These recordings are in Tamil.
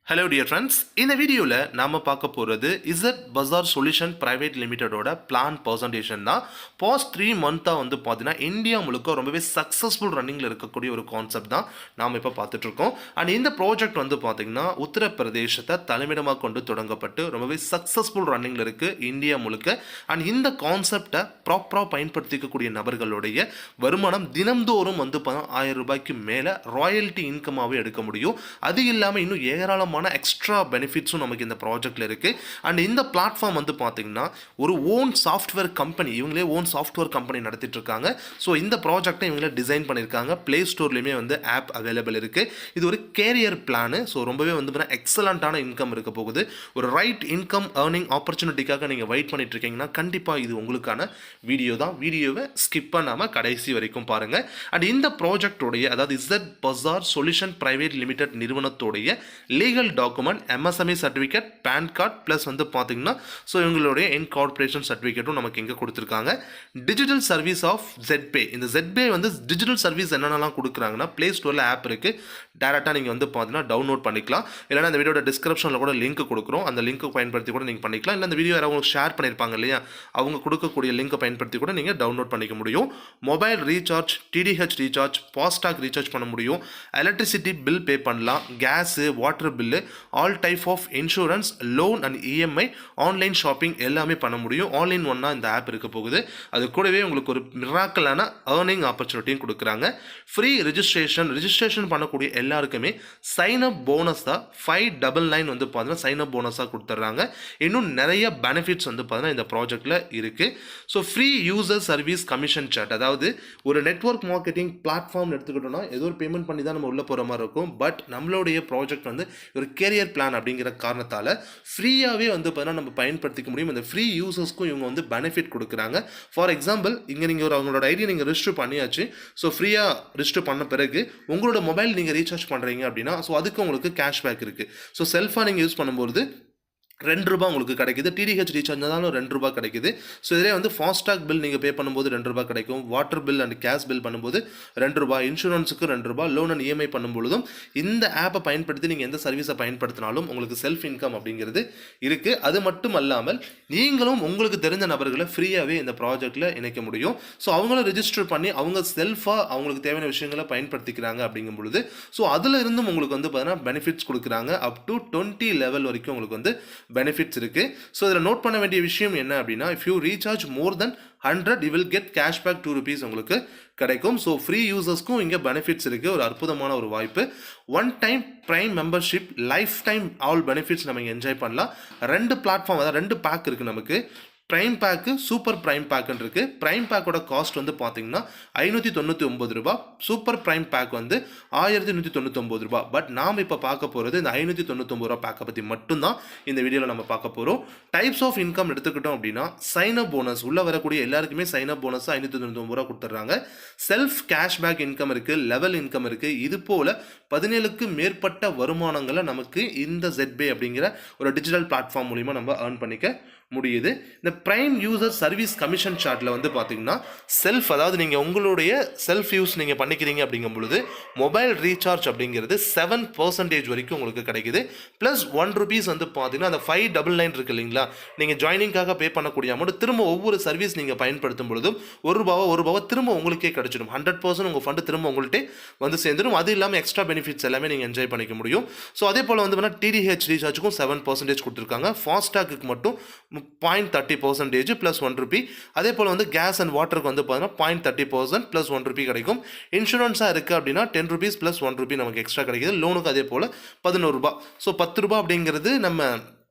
ஹலோ டியர் ஃப்ரெண்ட்ஸ், இந்த வீடியோவில் நாம் பார்க்க போகிறது Z Bazaar Solution private லிமிடெடோட plan presentation தான். பாஸ்ட் 3 மந்த்தாக வந்து பார்த்தீங்கன்னா இந்தியா முழுக்க ரொம்பவே சக்ஸஸ்ஃபுல் ரன்னிங்கில் இருக்கக்கூடிய ஒரு கான்செப்ட் தான் நாம் இப்போ பார்த்துட்ருக்கோம். அண்ட் இந்த ப்ராஜெக்ட் வந்து பார்த்திங்கன்னா உத்தரப்பிரதேசத்தை தலைமையிடமாக கொண்டு தொடங்கப்பட்டு ரொம்பவே சக்ஸஸ்ஃபுல் ரன்னிங்கில் இருக்குது இந்தியா முழுக்க. அண்ட் இந்த கான்செப்டை ப்ராப்பராக பயன்படுத்திக்கக்கூடிய நபர்களுடைய வருமானம் தினம்தோறும் வந்து 1000 ரூபாய்க்கு மேலே ராயல்ட்டி இன்கமாகவே எடுக்க முடியும். அது இல்லாமல் இன்னும் ஏராளமான எக்ஸ்ட்ரா பெனிஃபிட்ஸும் நமக்கு இந்த ப்ராஜெக்ட்ல இருக்கு. அண்ட் இந்த பிளாட்ஃபார்ம் வந்து பார்த்தீங்கன்னா ஒரு ஓன் சாஃப்ட்வேர் கம்பெனி, இவங்களே ஓன் சாஃப்ட்வேர் கம்பெனி நடத்திட்டு இருக்காங்க. ஸோ இந்த ப்ராஜெக்டை இவங்களே டிசைன் பண்ணியிருக்காங்க. பிளே ஸ்டோர்லையுமே வந்து ஆப் அவைலபிள் இருக்கு. இது ஒரு கேரியர் பிளானு. ஸோ ரொம்பவே வந்து எக்ஸலண்ட்டான இன்கம் இருக்க போகுது. ஒரு ரைட் இன்கம் ஏர்னிங் ஆப்பர்ச்சுனிட்டிக்காக நீங்கள் வெயிட் பண்ணிட்டு இருக்கீங்கன்னா கண்டிப்பாக இது உங்களுக்கான வீடியோ தான். வீடியோவை ஸ்கிப் பண்ணாமல் கடைசி வரைக்கும் பாருங்க. அண்ட் இந்த ப்ராஜெக்டோடைய, அதாவது Z Bazaar Solution Private Limited நிறுவனத்தோடைய legal document MSME certificate, PAN card plus வந்து பார்த்தீங்கன்னா ஸோ இவங்களுடைய இன்கார்பரேஷன் சர்டிஃபிகேட்டும் நமக்கு இங்கே கொடுத்துருக்காங்க. Digital service of ZPay. இந்த ZPay வந்து டிஜிட்டல் சர்வீஸ் என்னென்னலாம் கொடுக்குறாங்கன்னா பிளே ஸ்டோரில் ஆப் இருக்குது. டேரெக்டாக நீங்கள் வந்து பார்த்தீங்கன்னா டவுன்லோட் பண்ணிக்கலாம். இல்லைனா அந்த வீடியோட டிஸ்கிரிப்ஷனில் கூட லிங்க் கொடுக்குறோம். அந்த லிங்க்கை பயன்படுத்தி கூட நீங்கள் பண்ணிக்கலாம். இல்லை அந்த வீடியோ யாராவது உங்களுக்கு ஷேர் பண்ணியிருப்பாங்க இல்லையா, அவங்க கொடுக்கக்கூடிய லிங்கை பயன்படுத்தி கூட நீங்கள் டவுன்லோட் பண்ணிக்க முடியும். Mobile recharge, DTH recharge, FASTag recharge பண்ண முடியும். எலக்ட்ரிசிட்டி பில் பே பண்ணலாம். Gas, water bill, all type of insurance, loan and EMI, online shopping எல்லாமே பண்ண முடியும். ஆன்லைன் ஒன்னா இந்த ஆப் இருக்க போகுது. அது கூடவே உங்களுக்கு ஒரு மிராக்கலான ஏர்னிங் ஆப்பர்ச்சுனிட்டியும் கொடுக்குறாங்க. ஃப்ரீ ரிஜிஸ்ட்ரேஷன் பண்ணக்கூடிய எல்லாருக்குமே சைன் அப் போனஸ் தான் 599 வந்து பார்த்தீங்கன்னா சைன் அப் போனஸாக கொடுத்துட்றாங்க. இன்னும் நிறைய பெனிஃபிட்ஸ் வந்து பார்த்தீங்கன்னா இந்த ப்ராஜெக்டில் இருக்குது. So free user service commission chart, அதாவது ஒரு நெட்வொர்க் மார்க்கெட்டிங் பிளாட்ஃபார்ம் எடுத்துக்கிட்டோம்னா ஏதோ ஒரு பேமெண்ட் பண்ணி தான் நம்ம உள்ளே போகிற மாதிரி இருக்கும். பட் நம்மளுடைய ப்ராஜெக்ட் வந்து ஒரு கேரியர் பிளான் அப்படிங்கிற காரணத்தால் ஃப்ரீயாகவே வந்து பார்த்தீங்கன்னா நம்ம பயன்படுத்திக்க முடியும். இந்த ஃப்ரீ யூசர்ஸ்க்கும் இவங்க வந்து பெனிஃபிட் கொடுக்குறாங்க. ஃபார் எக்ஸாம்பிள், இங்கே நீங்கள் ஒரு அவங்களோட ஐடியா நீங்கள் ரிஜிஸ்டர் பண்ணியாச்சு. ஸோ ஃப்ரீயாக ரிஜிஸ்டர் பண்ண பிறகு உங்களோட மொபைல் நீங்கள் ரீசார்ஜ் பண்ணுறீங்க அப்படின்னா ஸோ அதுக்கு உங்களுக்கு கேஷ்பேக் இருக்குது. ஸோ செல்ஃபாக நீங்கள் யூஸ் பண்ணும்போது ₹2 உங்களுக்கு கிடைக்குது. டிடிஹெச் ரீசார்ஜ்னாலும் ₹2 கிடைக்குது. ஸோ இதிலே வந்து ஃபாஸ்டாக் பில் நீங்கள் பே பண்ணும்போது ₹2 கிடைக்கும். Water bill and gas bill பண்ணும்போது ₹2, இன்சூரன்ஸுக்கு ₹2, லோன் அண்ட் இஎம்ஐ பண்ணும்பொழுதும் இந்த ஆப்பை பயன்படுத்தி நீங்கள் எந்த சர்வீஸை பயன்படுத்தினாலும் உங்களுக்கு செல்ஃப் இன்கம் அப்படிங்கிறது இருக்குது. அது மட்டும் அல்லாமல் நீங்களும் உங்களுக்கு தெரிஞ்ச நபர்களை ஃப்ரீயாகவே இந்த ப்ராஜெக்டில் இணைக்க முடியும். ஸோ அவங்களும் ரிஜிஸ்டர் பண்ணி அவங்க செல்ஃபாக அவங்களுக்கு தேவையான விஷயங்களை பயன்படுத்திக்கிறாங்க அப்படிங்கும் பொழுது ஸோ அதில் இருந்தும் உங்களுக்கு வந்து பார்த்தீங்கன்னா பெனிஃபிட்ஸ் கொடுக்குறாங்க. அப் டு 20 லெவல் வரைக்கும் உங்களுக்கு வந்து பெனிஃபிட்ஸ் இருக்கு. ஸோ இதில் நோட் பண்ண வேண்டிய விஷயம் என்ன அப்படின்னா, if you recharge more then 100 you will get cashback ₹2 உங்களுக்கு கிடைக்கும். ஸோ ஃப்ரீ யூசர்ஸ்க்கும் இங்கே பெனிஃபிட்ஸ் இருக்குது. ஒரு அற்புதமான ஒரு வாய்ப்பு. One time prime membership, life time all benefits நம்ம இங்கே என்ஜாய் பண்ணலாம். 2 பிளாட்ஃபார்ம், அதாவது 2 பேக் இருக்குது நமக்கு. பிரைம் பேக்கு, சூப்பர் பிரைம் பேக்குன்னு இருக்குது. பிரைம் பேக்கோட காஸ்ட் வந்து பார்த்தீங்கன்னா ₹599. சூப்பர் பிரைம் பேக் வந்து ₹1199. பட் நாம் இப்போ பார்க்க போகிறது இந்த ₹599 பேக்கை பற்றி மட்டும்தான் இந்த வீடியோவில் நம்ம பார்க்க போகிறோம். டைப்ஸ் ஆஃப் இன்கம் எடுத்துக்கிட்டோம் அப்படின்னா சைன் அப் போனஸ், உள்ளே வரக்கூடிய எல்லாருக்குமே சைன் அப் போனஸ் ₹599 கொடுத்துட்றாங்க. செல்ஃப் கேஷ்பேக் இன்கம் இருக்குது, லெவல் இன்கம் இருக்குது. இது போல் 17க்கு மேற்பட்ட வருமானங்களை நமக்கு இந்த ZPay அப்படிங்கிற ஒரு டிஜிட்டல் பிளாட்ஃபார்ம் மூலிமா நம்ம ஏர்ன் பண்ணிக்க முடியுது. இந்த பிரைம் யூசர் சர்வீஸ் கமிஷன் சார்ட்டில் வந்து பார்த்தீங்கன்னா செல்ஃப், அதாவது நீங்கள் உங்களுடைய செல்ஃப் யூஸ் நீங்கள் பண்ணிக்கிறீங்க அப்படிங்கும் பொழுது மொபைல் ரீசார்ஜ் அப்படிங்கிறது 7% வரைக்கும் உங்களுக்கு கிடைக்குது. ப்ளஸ் ₹1 வந்து பார்த்தீங்கன்னா அந்த 599 இருக்கு இல்லைங்களா, நீங்கள் ஜாயினிங்காக பே பண்ணக்கூடிய அமௌண்ட் திரும்ப ஒவ்வொரு சர்வீஸ் நீங்கள் பயன்படுத்தும் பொழுதும் ₹1 திரும்ப உங்களுக்கே கிடைச்சிடும். 100% உங்கள் ஃபண்டு திரும்ப உங்கள்கிட்ட வந்து சேர்ந்துடும். அது இல்லாமல் எக்ஸ்ட்ரா பெனிஃபிட்ஸ் எல்லாமே நீங்கள் என்ஜாய் பண்ணிக்க முடியும். ஸோ அதே போல் வந்து டிடிஹெச் ரீசார்ஜுக்கும் 7% கொடுத்துருக்காங்க. ஃபாஸ்டாக்கு மட்டும் 0.30% ப்ளஸ் ₹1. அதே போல் வந்து கேஸ் அண்ட் வாட்டருக்கு வந்து பார்த்தீங்கன்னா 0.30% ப்ளஸ் ₹1 கிடைக்கும். இன்சூரன்ஸாக இருக்குது அப்படின்னா ₹10 ப்ளஸ் ₹1 நமக்கு எக்ஸ்ட்ரா கிடைக்குது. லோனுக்கு அதே போல் ₹11. ஸோ ₹10 அப்படிங்கிறது நம்ம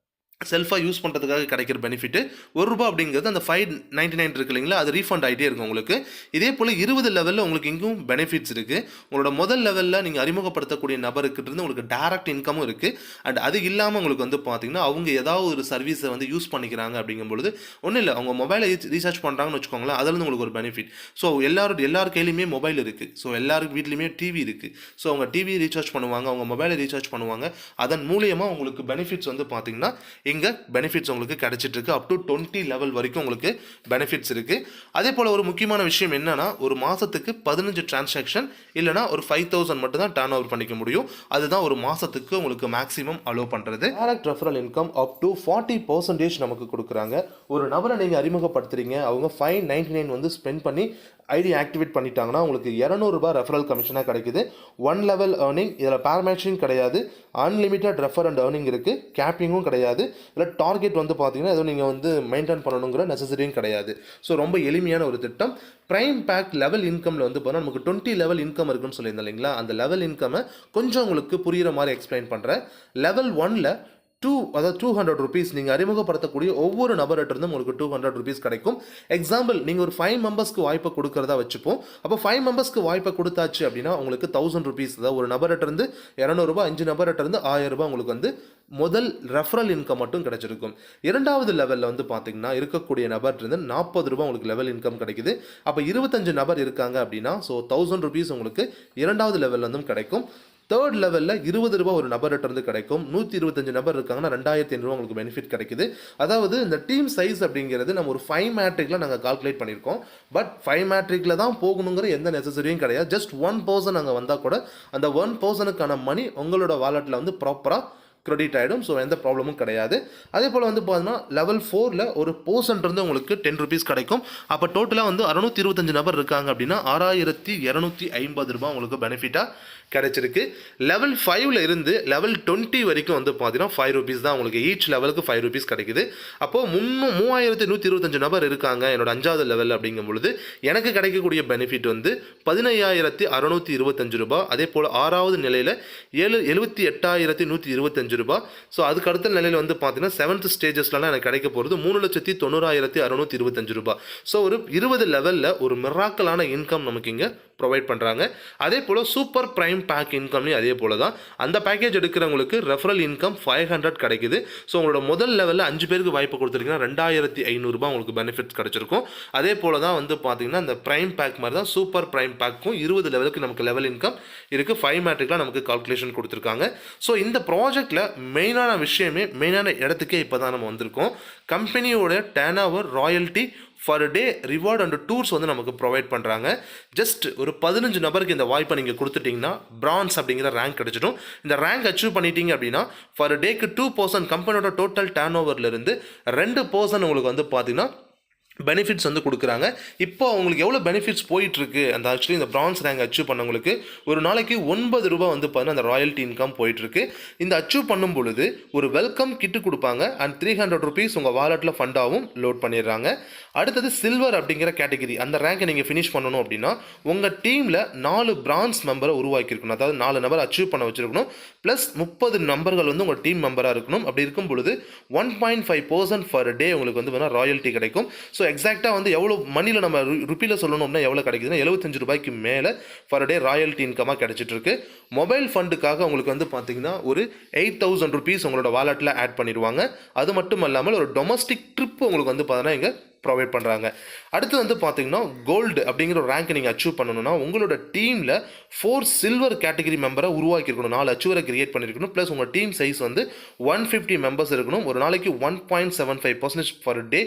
செல்ஃபாக யூஸ் பண்ணுறதுக்காக கிடைக்கிற பெனிஃபிட்டு. ₹1 அப்படிங்கிறது அந்த 599 இருக்கு இல்லைங்களா, அது ரீஃபண்ட் ஆகிட்டே இருக்கும் உங்களுக்கு. இதே போல் 20 லெவலில் உங்களுக்கு இங்கும் பெனிஃபிட்ஸ் இருக்குது. உங்களோட முதல் லெவலில் நீங்கள் அறிமுகப்படுத்தக்கூடிய நபருக்கு இருந்து உங்களுக்கு டேரக்ட் இன்கமும் இருக்குது. அண்ட் அது இல்லாமல் உங்களுக்கு வந்து பார்த்தீங்கன்னா அவங்க ஏதாவது ஒரு சர்வீஸை வந்து யூஸ் பண்ணிக்கிறாங்க அப்படிங்கும்பொழுது ஒன்றும் இல்லை, அவங்க மொபைலை ரீசார்ஜ் பண்ணுறாங்கன்னு வச்சுக்கோங்களேன், அதில் உங்களுக்கு ஒரு பெனிஃபிட். ஸோ எல்லார் கையிலையுமே மொபைல் இருக்குது. ஸோ எல்லாருக்கு வீட்லேயுமே டிவி இருக்குது. ஸோ அவங்க டிவி ரீசார்ஜ் பண்ணுவாங்க, அவங்க மொபைலை ரீசார்ஜ் பண்ணுவாங்க. அதன் மூலியமாக உங்களுக்கு பெனிஃபிட்ஸ் வந்து பார்த்தீங்கன்னா இங்கே பெனிஃபிட்ஸ் உங்களுக்கு கிடைச்சிட்டு இருக்கு. அப் டு 20 லெவல் வரைக்கும் உங்களுக்கு பெனிஃபிட்ஸ் இருக்குது. அதே போல் ஒரு முக்கியமான விஷயம் என்னன்னா, ஒரு மாதத்துக்கு 15 டிரான்சாக்ஷன் இல்லைனா ஒரு 5000 மட்டும் தான் டர்ன் ஓவர் பண்ணிக்க முடியும். அதுதான் ஒரு மாதத்துக்கு உங்களுக்கு மேக்ஸிமம் அலோவ் பண்ணுறது. Direct referral income up to 40% நமக்கு கொடுக்குறாங்க. ஒரு நபரை நீங்கள் அறிமுகப்படுத்துறீங்க, அவங்க 599 வந்து ஸ்பெண்ட் பண்ணி ஐடி ஆக்டிவேட் பண்ணிட்டாங்கன்னா உங்களுக்கு 200 ரூபாய் ரெஃபரல் கமிஷனாக கிடைக்குது. 1 லெவல் ஏர்னிங், இதில் பேர்மேட்சிங் கிடையாது, அன்லிமிட்டட் ரெஃபர் அண்ட் ஏர்னிங் இருக்குது, கேப்பிங்கும் கிடையாது. இதில் டார்கெட் வந்து பார்த்தீங்கன்னா எதுவும் நீங்கள் வந்து மெயின்டைன் பண்ணணுங்கிற நெசசரியும் கிடையாது. ஸோ ரொம்ப எளிமையான ஒரு திட்டம். ப்ரைம் பேக் லெவல் இன்கமில் வந்து பார்த்தா நமக்கு 20 லெவல் இன்கம் இருக்குன்னு சொல்லியிருந்தேன் இல்லைங்களா, அந்த லெவல் இன்கமை கொஞ்சம் உங்களுக்கு புரிகிற மாதிரி எக்ஸ்பிளைன் பண்ணுறேன். லெவல் 1ல் அதாவது 200 ருபீஸ் நீங்கள் அறிமுகப்படுத்தக்கூடிய ஒவ்வொரு நபர்கிட்டருந்தும் உங்களுக்கு 200 ருபீஸ் கிடைக்கும். எக்ஸாம்பிள் நீங்கள் ஒரு 5 மெம்பர்ஸ்க்கு வாய்ப்பை கொடுக்கறதா வச்சுப்போம். அப்போ 5 மெம்பர்ஸ்க்கு வாய்ப்பை கொடுத்தாச்சு அப்படின்னா உங்களுக்கு 1000 ருபீஸ், அதாவது ஒரு நபர்கிட்டருந்து 200 ரூபாய், 5 நபர்கிட்டருந்து 1000 ரூபாய் உங்களுக்கு வந்து முதல் ரெஃபரல் இன்கம் மட்டும் கிடைச்சிருக்கும். இரண்டாவது லெவலில் வந்து பார்த்தீங்கன்னா இருக்கக்கூடிய நபர்கிட்ட 40 ரூபாய் உங்களுக்கு லெவல் இன்கம் கிடைக்குது. அப்போ 25 நபர் இருக்காங்க அப்படின்னா ஸோ 1000 ருபீஸ் உங்களுக்கு இரண்டாவது லெவலில் வந்தும் கிடைக்கும். தேர்ட் லெவலில் 20 ரூபாய் ஒரு நபர்கிட்ட இருந்து கிடைக்கும். 125 நபர் இருக்காங்கன்னா 2500 ரூபா உங்களுக்கு பெனிஃபிட் கிடைக்குது. அதாவது இந்த டீம் சைஸ் அப்படிங்கிறது நம்ம ஒரு 5 மேட்ரிக்கில் நாங்கள் கால்குலேட் பண்ணியிருக்கோம். பட் 5 மேட்ரிக்கில் தான் போகணுங்கிற எந்த நெசசரியும் கிடையாது. ஜஸ்ட் 1 பர்சன் அங்கே வந்தால் கூட அந்த 1 பர்சனுக்கான மணி உங்களோட வாலெட்டில் வந்து ப்ராப்பராக கிரெடிட் ஆகிடும். ஸோ எந்த ப்ராப்ளமும் கிடையாது. அதே போல் வந்து பார்த்தீங்கன்னா லெவல் 4ல் ஒரு போர்சன்ட் உங்களுக்கு 10 ருபீஸ் கிடைக்கும். அப்போ டோட்டலாக வந்து 625 நபர் இருக்காங்க அப்படின்னா 6250 ரூபாய் உங்களுக்கு பெனிஃபிட்டாக கிடைச்சிருக்கு. லெவல் 5ல் இருந்து லெவல் 20 வரைக்கும் வந்து பார்த்தீங்கன்னா 5 ருபீஸ் தான் உங்களுக்கு ஈச் லெவலுக்கு 5 ருபீஸ் கிடைக்குது. அப்போது 3125 நபர் இருக்காங்க என்னோட 5வது லெவல் அப்படிங்கும் பொழுது எனக்கு கிடைக்கக்கூடிய பெனிஃபிட் வந்து 15625 ரூபாய். அதே போல் 6வது நிலையில் 78125 ரூபாய். ஸோ அதுக்கு அடுத்த நிலையில் வந்து பார்த்தீங்கன்னா 7th ஸ்டேஜஸ்லாம் எனக்கு கிடைக்க போகிறது 3,90,625 ரூபாய். ஸோ ஒரு 20 லெவலில் ஒரு மிராக்கலான இன்கம் நமக்கு இங்கே ப்ரொவைட் பண்ணுறாங்க. அதே போல் சூப்பர் ப்ரைம் பேக் இன்கம்லேயும் அதே போல் தான். அந்த பேக்கேஜ் எடுக்கிறவங்களுக்கு ரெஃபரல் இன்கம் 500 கிடைக்குது. ஸோ உங்களோட முதல் லெவலில் 5 பேருக்கு வாய்ப்பு கொடுத்துருக்கீங்கன்னா 2500 ரூபாய் உங்களுக்கு பெனிஃபிட்ஸ் கிடைச்சிருக்கும். அதே போல் தான் வந்து பார்த்தீங்கன்னா இந்த ப்ரைம் பேக் மாதிரி தான் சூப்பர் ப்ரைம் பேக்கும் 20 லெவலுக்கு நமக்கு லெவல் இன்கம் இருக்குது. 5 மேட்ரிக்லாம் நமக்கு கால்குலேஷன் கொடுத்துருக்காங்க. ஸோ இந்த ப்ராஜெக்டில் மெயினான விஷயமே மெயினான இடத்துக்கே இப்போ தான் நம்ம வந்திருக்கோம். கம்பெனியோட turnover, royalty, per day reward and tours வந்து நமக்கு ப்ரொவைட் பண்ணுறாங்க. ஜஸ்ட் ஒரு 15 நபருக்கு இந்த வாய்ப்பை நீங்கள் கொடுத்துட்டிங்கன்னா பிரான்ஸ் அப்படிங்கிற ரேங்க் கிடைச்சிடும். இந்த ரேங்க் அச்சீவ் பண்ணிட்டீங்க அப்படின்னா ஃபர் டேக்கு 2% கம்பெனியோட டோட்டல் டர்ன் ஓவர்லேருந்து 2% உங்களுக்கு வந்து பார்த்தீங்கன்னா பெனிஃபிட்ஸ் வந்து கொடுக்குறாங்க. இப்போ அவங்களுக்கு எவ்வளோ பெனிஃபிட்ஸ் போயிட்டுருக்கு அந்த ஆக்சுவலி இந்த பிரான்ஸ் ரேங்க் அச்சீவ் பண்ணவங்களுக்கு ஒரு நாளைக்கு 9 ரூபாய் வந்து பார்த்தீங்கன்னா அந்த ராயல்ட்டி இன்கம் போயிட்டுருக்கு. இந்த அச்சீவ் பண்ணும் பொழுது ஒரு வெல்கம் கிட்டு கொடுப்பாங்க அண்ட் 300 ருபீஸ் உங்கள் வாலெட்டில் ஃபண்டாகவும் லோட் பண்ணிடுறாங்க. அடுத்தது சில்வர் அப்படிங்கிற கேட்டகிரி, அந்த ரேங்கை நீங்கள் ஃபினிஷ் பண்ணணும் அப்படின்னா உங்கள் டீமில் 4 பிரான்ஸ் மெம்பரை உருவாக்கியிருக்கணும். அதாவது 4 நபர் அச்சீவ் பண்ண வச்சுருக்கணும். ப்ளஸ் 30 நம்பர்கள் வந்து உங்கள் டீம் மெம்பராக இருக்கணும். அப்படி இருக்கும் பொழுது 1.5% ஃபர் டே உங்களுக்கு வந்து வேணால் ராயல்ட்டி கிடைக்கும். ஸோ எக்ஸாக்டாக வந்து எவ்வளோ மணியில் நம்ம ருப்பியில் சொல்லணும் அப்படின்னா எவ்வளோ கிடைக்குதுன்னா 75 ரூபாய்க்கு மேலே ஃபர் டே ராயல்ட்டி இன்கமாக கிடைச்சிட்ருக்கு. மொபைல் ஃபண்டுக்காக உங்களுக்கு வந்து பார்த்தீங்கன்னா ஒரு 8000 ருபீஸ் உங்களோட வாலெட்டில் ஆட் பண்ணிடுவாங்க. அது மட்டும் இல்லாமல் ஒரு டொமஸ்டிக் ட்ரிப் உங்களுக்கு வந்து பார்த்தீங்கன்னா இங்கே ப்ரொவைட் பண்ணுறாங்க. அடுத்து வந்து பார்த்தீங்கன்னா கோல்டு அப்படிங்கிற ஒரு ரேங்க் நீங்கள் அச்சீவ் பண்ணணும்னா உங்களோட டீமில் 4 சில்வர் கேட்டகரி மெம்பரை உருவாக்கியிருக்கணும். 4 அச்சீவரை கிரியேட் பண்ணியிருக்கணும். ப்ளஸ் உங்கள் டீம் சைஸ் வந்து 150 மெம்பர்ஸ் இருக்கணும். ஒரு நாளைக்கு 1.75% per day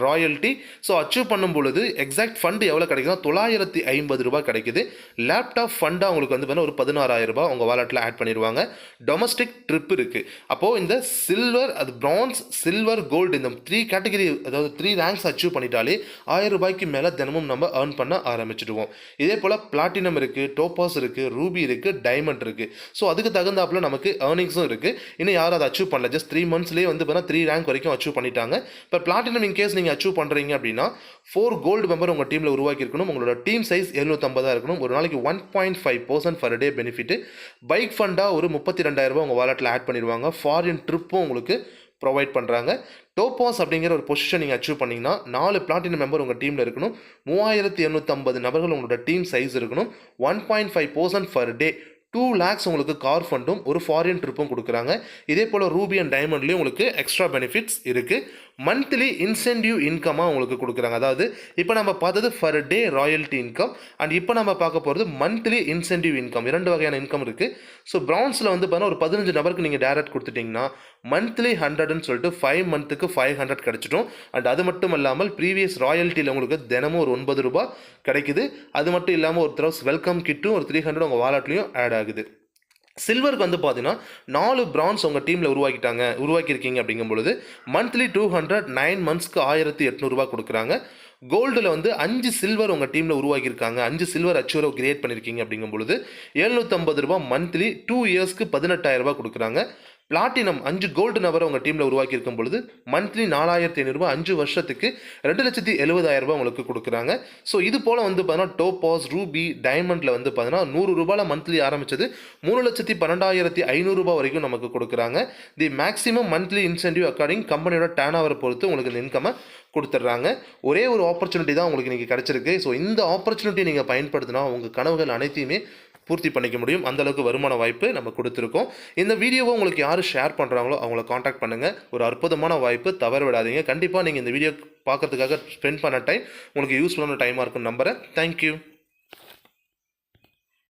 royalty. So achieve பண்ணும் பொழுது எக்ஸாக்ட் ஃபண்டு எவ்வளோ கிடைக்குதுன்னா 950 ரூபாய் கிடைக்குது. லேப்டாப் ஃபண்டாக உங்களுக்கு வந்து ஒரு 16,000 ரூபாய் உங்கள் வாலெட்டில் ஆட் பண்ணிடுவாங்க. டொமஸ்டிக் ட்ரிப் இருக்குது. அப்போது இந்த சில்வர், அது பிரான்ஸ், சில்வர், கோல்டு, இந்த 3 கேட்டகரி, அதாவது 3 ரேங்க்ஸ் அச்சீவ் பண்ணிட்டாலே 1000 ரூபாய்க்கு மேலே தினமும் நம்ம ஏர்ன் பண்ண ஆரம்பிச்சிடுவோம். இதே போல் பிளாட்டினம் இருக்குது, டோபாஸ் இருக்குது, ரூபி இருக்குது, டைமண்ட் இருக்குது. ஸோ அதுக்கு தகுந்தாப்புல நமக்கு ஏர்னிங்ஸும் இருக்குது. இன்னும் யாரும் அதை அச்சீவ் பண்ணல, ஜஸ்ட் 3 மந்த்ஸ்லேயே வந்து பார்த்தா 3 ரேங்க் வரைக்கும் அச்சீவ் பண்ணிட்டாங்க. இப்போ பிளாட்டினம் இன் கேஸ் நீங்கள் அச்சீவ் பண்ணுறீங்க அப்படின்னா 4 கோல்டு மெம்பர் உங்கள் டீமில் உருவாக்கி இருக்கணும். உங்களோட டீம் சைஸ் 750 இருக்கணும். ஒரு நாளைக்கு 1.5% ஃபர் டே பெனிஃபிட். பைக் ஃபண்டாக ஒரு 32,000 ரூபாய் உங்கள் வாலெட்டில் ஆட் பண்ணிடுவாங்க. ஃபாரின் ட்ரிப்பும் உங்களுக்கு ப்ரொவைட் பண்ணுறாங்க. டோபாஸ் அப்படிங்கிற ஒரு பொசிஷன் நீங்கள் அச்சீவ் பண்ணிங்கன்னா 4 பிளாட்டினம் மெம்பர் உங்கள் டீமில் இருக்கணும். 3850 நபர்கள் உங்களோட டீம் சைஸ் இருக்கணும். 1.5% ஃபர் டே 2 lakhs உங்களுக்கு கார் ஃபண்டும் ஒரு ஃபாரின் ட்ரிப்பும் கொடுக்குறாங்க. இதே போல் ரூபி அண்ட் டைமண்ட்லேயும் உங்களுக்கு எக்ஸ்ட்ரா பெனிஃபிட்ஸ் இருக்குது. மந்த்லி இன்சென்டிவ் இன்கமாக உங்களுக்கு கொடுக்குறாங்க. அதாவது இப்போ நம்ம பார்த்தது ஃபர் டே ராயல்ட்டி இன்கம் அண்ட் இப்போ நம்ம பார்க்க போகிறது மந்த்லி இன்சென்டிவ் இன்கம். 2 வகையான இன்கம் இருக்குது. ஸோ ப்ரௌன்ஸில் வந்து பார்த்தீங்கன்னா ஒரு 15 நபருக்கு நீங்கள் டேரக்ட் கொடுத்துட்டிங்கன்னா மந்த்லி 100ன்னு சொல்லிட்டு 5 மந்த்துக்கு 500 கிடச்சிட்டோம். அண்ட் அது மட்டும் இல்லாமல் ப்ரீவியஸ் ராயல்ட்டியில் உங்களுக்கு தினமும் ஒரு 9 ரூபாய் கிடைக்குது. அது மட்டும் இல்லாமல் ஒரு தடவை வெல்கம் கிட்டும் ஒரு 300 உங்கள் வாலெட்லையும் ஆட் ஆகுது. சில்வருக்கு வந்து பார்த்தீங்கன்னா 4 பிரான்ஸ் உங்கள் டீமில் உருவாக்கியிருக்கீங்க அப்படிங்கும் பொழுது மந்த்லி 200 9 மந்த்ஸ்க்கு 1800 ரூபா கொடுக்குறாங்க. கோல்டில் வந்து 5 சில்வர் உங்கள் டீமில் உருவாக்கியிருக்காங்க, 5 சில்வர் அச்சீவரை கிரியேட் பண்ணியிருக்கீங்க அப்படிங்கும் பொழுது 750 ரூபா மந்த்லி 2 இயர்ஸ்க்கு 18,000 ரூபா கொடுக்குறாங்க. பிளாட்டினம் 5 கோல்டு நபரை உங்கள் டீமில் உருவாக்கி இருக்கும் பொழுது மந்த்லி 4,500 ரூபா 5 வருஷத்துக்கு 2,70,000 ரூபா உங்களுக்கு கொடுக்குறாங்க. ஸோ இது போல் வந்து பார்த்தீங்கன்னா டோபாஸ் ரூபி டைமண்டில் வந்து பார்த்தீங்கன்னா 100 ரூபாயில் மந்த்லி ஆரம்பிச்சது 3,12,500 ரூபா வரைக்கும் நமக்கு கொடுக்குறாங்க. The maximum monthly incentive according கம்பெனியோட டர்ன் ஓவரை பொறுத்து உங்களுக்கு இந்த இன்கமை கொடுத்துட்றாங்க. ஒரே ஒரு ஆப்பர்ச்சுனிட்டி தான் உங்களுக்கு இன்றைக்கி கிடச்சிருக்கு. ஸோ இந்த ஆப்பர்ச்சுனிட்டி நீங்கள் பயன்படுத்தினா உங்கள் கனவுகள் அனைத்தையுமே பூர்த்தி பண்ணிக்க முடியும். அந்தளவுக்கு வருமான வாய்ப்பு நம்ம கொடுத்துருக்கோம். இந்த வீடியோவை உங்களுக்கு யார் ஷேர் பண்ணுறாங்களோ அவங்கள காண்டாக்ட் பண்ணுங்கள். ஒரு அற்புதமான வாய்ப்பு, தவற விடாதீங்க. கண்டிப்பாக நீங்கள் இந்த வீடியோ பார்க்கறதுக்காக ஸ்பெண்ட் பண்ண டைம் உங்களுக்கு யூஸ்ஃபுல்லான டைமாக இருக்குன்னு நம்புகிறேன். தேங்க்யூ.